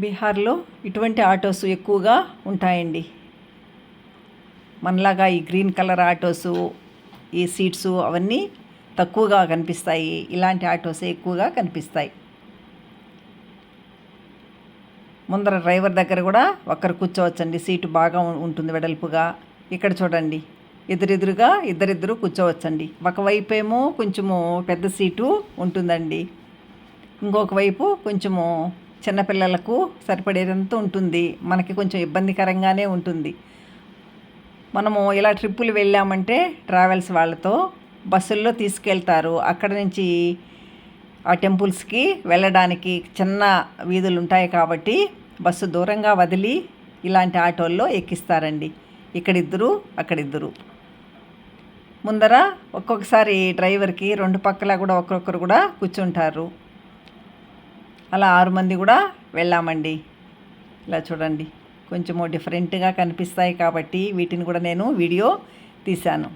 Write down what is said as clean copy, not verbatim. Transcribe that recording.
బీహార్లో ఇటువంటి ఆటోస్ ఎక్కువగా ఉంటాయండి. మనలాగా ఈ గ్రీన్ కలర్ ఆటోసు, ఈ సీట్సు అవన్నీ తక్కువగా కనిపిస్తాయి. ఇలాంటి ఆటోసే ఎక్కువగా కనిపిస్తాయి. ముందర డ్రైవర్ దగ్గర కూడా ఒక్కరు కూర్చోవచ్చండి. సీటు బాగా ఉంటుంది వెడల్పుగా. ఇక్కడ చూడండి, ఎదురెదురుగా ఇద్దరిద్దరు కూర్చోవచ్చండి. ఒకవైపు ఏమో కొంచెము పెద్ద సీటు ఉంటుందండి, ఇంకొక వైపు కొంచెము చిన్నపిల్లలకు సరిపడేదంత ఉంటుంది. మనకి కొంచెం ఇబ్బందికరంగానే ఉంటుంది. మనము ఇలా ట్రిప్పులు వెళ్ళామంటే ట్రావెల్స్ వాళ్ళతో బస్సుల్లో తీసుకెళ్తారు. అక్కడ నుంచి ఆ టెంపుల్స్కి వెళ్ళడానికి చిన్న వీధులు ఉంటాయి కాబట్టి బస్సు దూరంగా వదిలి ఇలాంటి ఆటోల్లో ఎక్కిస్తారండి. ఇక్కడిద్దరు, అక్కడిద్దరు. ముందర ఒక్కొక్కసారి డ్రైవర్కి రెండు పక్కల కూడా ఒక్కొక్కరు కూడా కూర్చుంటారు. అలా 6 మంది కూడా వెళ్ళామండి. ఇలా చూడండి, కొంచెము డిఫరెంట్గా కనిపిస్తాయి కాబట్టి వీటిని కూడా నేను వీడియో తీశాను.